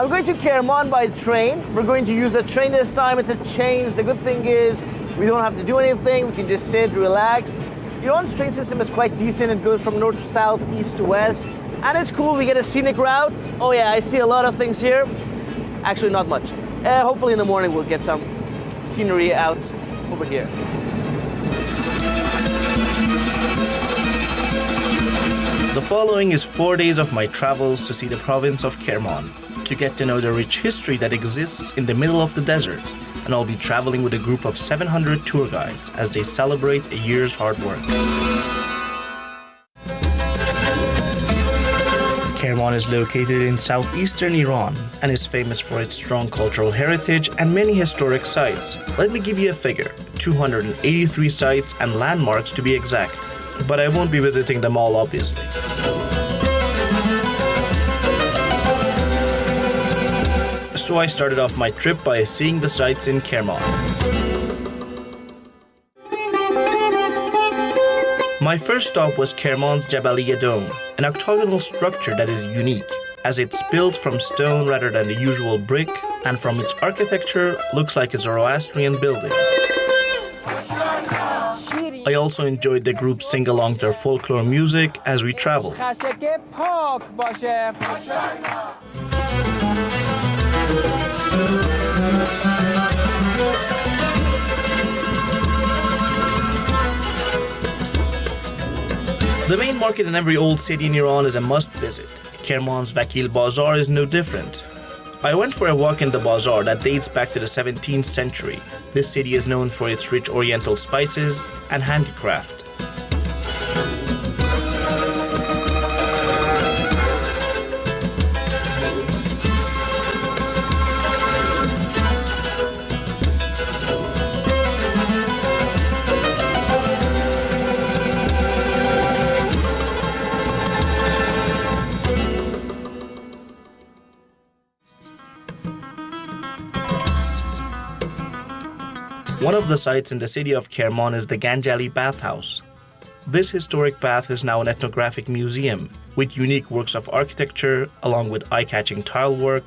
I'm going to Kerman by train. We're going to use a train this time. It's a change. The good thing is we don't have to do anything. We can just sit, relax. Iran's train system is quite decent. It goes from north to south, east to west. And it's cool. We get a scenic route. Oh yeah, I see a lot of things here. Actually, not much. Hopefully in the morning we'll get some scenery out over here. The following is 4 days of my travels to see the province of Kerman, to get to know the rich history that exists in the middle of the desert, and I'll be traveling with a group of 700 tour guides as they celebrate a year's hard work. Kerman is located in southeastern Iran and is famous for its strong cultural heritage and many historic sites. Let me give you a figure, 283 sites and landmarks to be exact. But I won't be visiting them all, obviously. So I started off my trip by seeing the sights in Kerman. My first stop was Kerman's Jabaliya Dome, an octagonal structure that is unique, as it's built from stone rather than the usual brick, and from its architecture looks like a Zoroastrian building. I also enjoyed the group sing along their folklore music as we traveled. The main market in every old city in Iran is a must visit. Kerman's Vakil Bazaar is no different. I went for a walk in the bazaar that dates back to the 17th century. This city is known for its rich oriental spices and handicraft. One of the sites in the city of Kerman is the Ganjali bathhouse. This historic bath is now an ethnographic museum with unique works of architecture along with eye-catching tile work,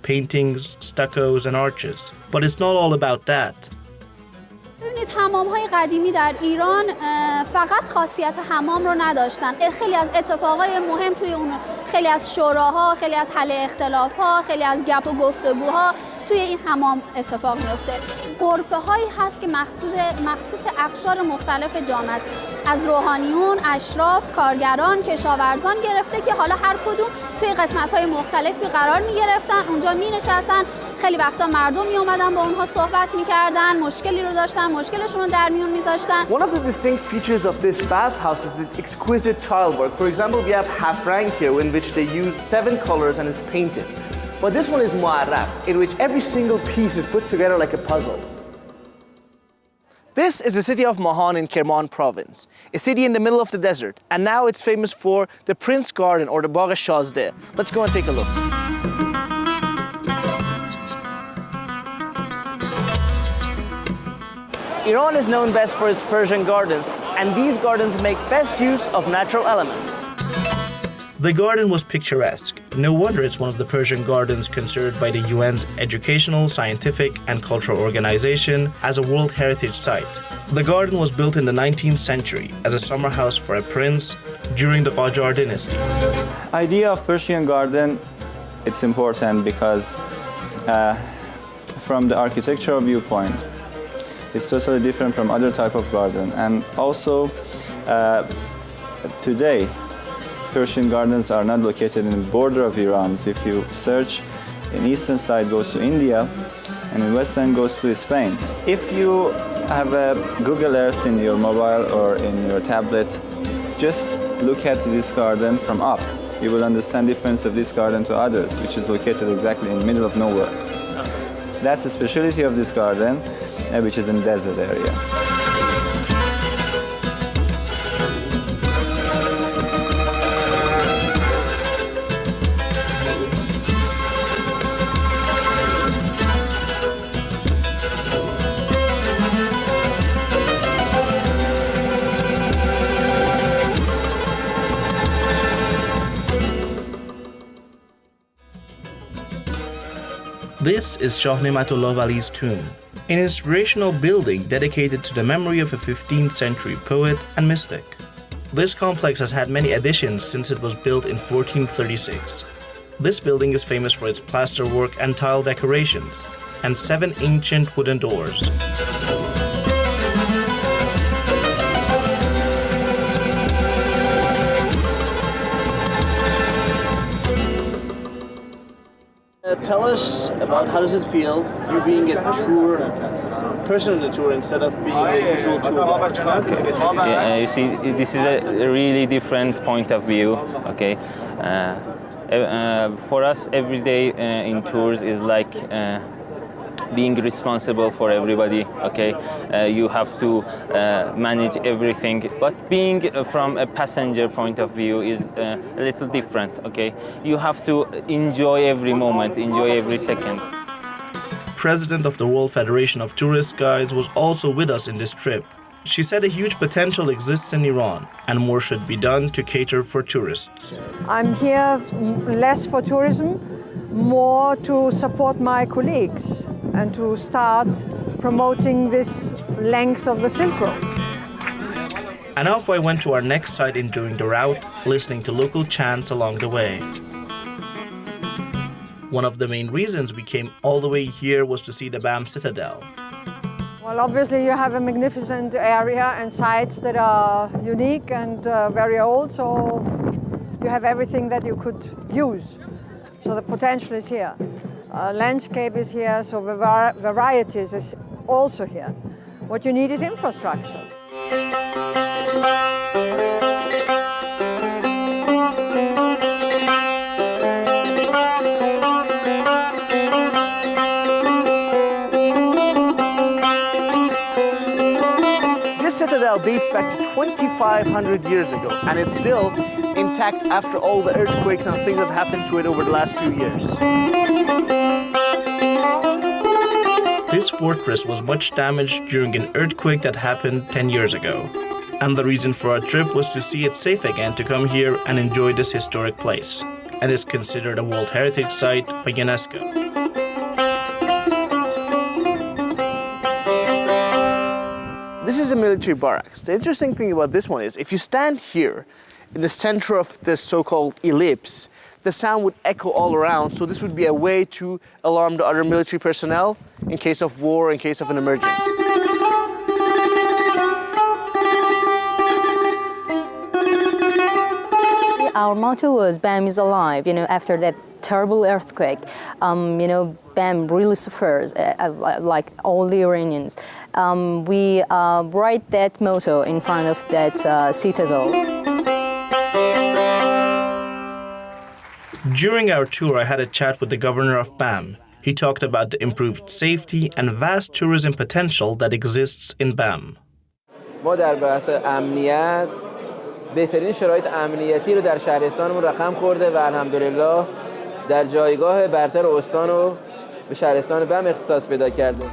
paintings, stuccos and arches. But it's not all about that. ببینید حمام‌های قدیمی در ایران فقط خاصیت حمام رو نداشتن. خیلی از اتفاقای مهم توی اون، خیلی از شوراها، خیلی از حل اختلاف‌ها، خیلی از گپ و گفتگوها توی این حمام اتفاق میفته. غرفه‌هایی هست که مخصوص اقشار مختلف جامعه است. از روحانیون، اشراف، کارگران، کشاورزان گرفته که حالا هر کدوم توی قسمت‌های مختلفی قرار می‌گرفتن، اونجا می‌نشستن. خیلی وقتا مردم میومدن با اونها صحبت میکردن، مشکلی رو داشتن، مشکلشون رو در میون میذاشتن. One of the distinct features of this bathhouse is its exquisite tile work. For example, we have hafrang here in which they use 7 colors and is painted. But this one is mu'arrab, in which every single piece is put together like a puzzle. This is the city of Mahan in Kerman Province, a city in the middle of the desert, and now it's famous for the Prince Garden or the Bagh Shazdeh. Let's go and take a look. Iran is known best for its Persian gardens, and these gardens make best use of natural elements. The garden was picturesque. No wonder it's one of the Persian gardens considered by the UN's Educational, Scientific and Cultural Organization as a World Heritage Site. The garden was built in the 19th century as a summer house for a prince during the Qajar dynasty. Idea of Persian garden, it's important because from the architectural viewpoint, it's totally different from other type of garden. And also today, Persian gardens are not located in the border of Iran. If you search, in eastern side goes to India, and in western goes to Spain. If you have a Google Earth in your mobile or in your tablet, just look at this garden from up. You will understand the difference of this garden to others, which is located exactly in the middle of nowhere. That's the specialty of this garden, which is in desert area. This is Shah Nematullah Wali's tomb, an inspirational building dedicated to the memory of a 15th century poet and mystic. This complex has had many additions since it was built in 1436. This building is famous for its plasterwork and tile decorations, and 7 ancient wooden doors. Tell us about how does it feel, you being a tour person on the tour instead of being a usual tour. Yeah, you see, this is a really different point of view. Okay, for us, every day in tours is like being responsible for everybody. Okay, you have to manage everything. But being from a passenger point of view is a little different. Okay, you have to enjoy every moment, enjoy every second. President of the World Federation of Tourist Guides was also with us in this trip. She said a huge potential exists in Iran and more should be done to cater for tourists. I'm here less for tourism, more to support my colleagues and to start promoting this length of the Silk Road. And off I went to our next site enjoying the route, listening to local chants along the way. One of the main reasons we came all the way here was to see the BAM Citadel. Well, obviously you have a magnificent area and sites that are unique and very old, so you have everything that you could use. So the potential is here. Landscape is here, so the varieties is also here. What you need is infrastructure. This citadel dates back to 2,500 years ago, and it's still intact after all the earthquakes and things that happened to it over the last few years. This fortress was much damaged during an earthquake that happened 10 years ago. And the reason for our trip was to see it safe again to come here and enjoy this historic place, and is considered a World Heritage Site by UNESCO. This is a military barracks. The interesting thing about this one is if you stand here in the center of this so-called ellipse, the sound would echo all around, so this would be a way to alarm the other military personnel in case of war, in case of an emergency. Our motto was BAM is alive, after that terrible earthquake. BAM really suffers, like all the Iranians. We write that motto in front of that citadel. During our tour, I had a chat with the governor of BAM. He talked about the improved safety and vast tourism potential that exists in BAM. ما در بحث امنیت بهترین شرایط امنیتی رو در شهرستانمون رقم خورده و الحمدلله در جایگاه برتر استان رو به شهرستان بم اختصاص پیدا کرده.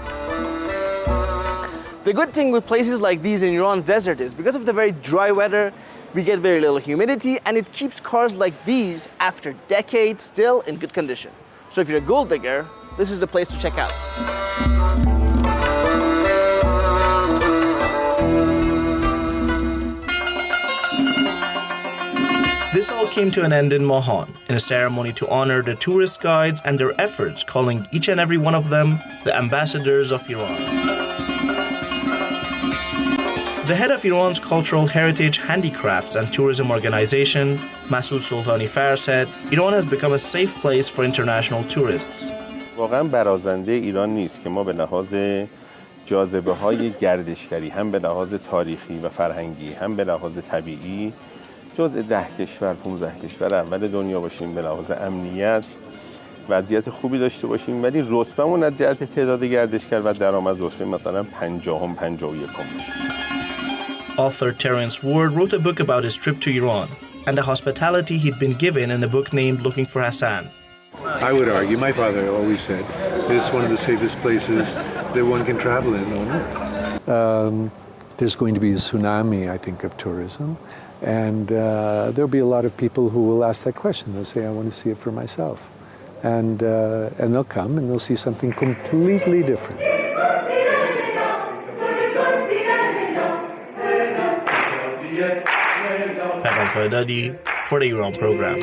The good thing with places like these in Iran's desert is because of the very dry weather, we get very little humidity, and it keeps cars like these after decades still in good condition. So if you're a gold digger, this is the place to check out. This all came to an end in Mahan, in a ceremony to honor the tourist guides and their efforts, calling each and every one of them the ambassadors of Iran. The head of Iran's Cultural Heritage, Handicrafts and Tourism Organization, Masoud Sultani Far, said Iran has become a safe place for international tourists. واقعا برازنده ایران نیست که ما به لحاظ جاذبه‌های گردشگری هم به لحاظ تاریخی و فرهنگی هم به لحاظ طبیعی جزء 10 کشور 15 کشور اول دنیا باشیم، به لحاظ امنیت وضعیت خوبی داشته باشیم، ولی رتبه‌مون از جهت تعداد گردشگر و درآمد رتبه مثلا 50م 51م باشه. Author Terence Ward wrote a book about his trip to Iran and the hospitality he'd been given in a book named Looking for Hassan. I would argue, my father always said, this is one of the safest places that one can travel in on earth. There's going to be a tsunami, I think, of tourism. And there'll be a lot of people who will ask that question. They'll say, I want to see it for myself. and they'll come and they'll see something completely different. Kerman Province for the Iran program.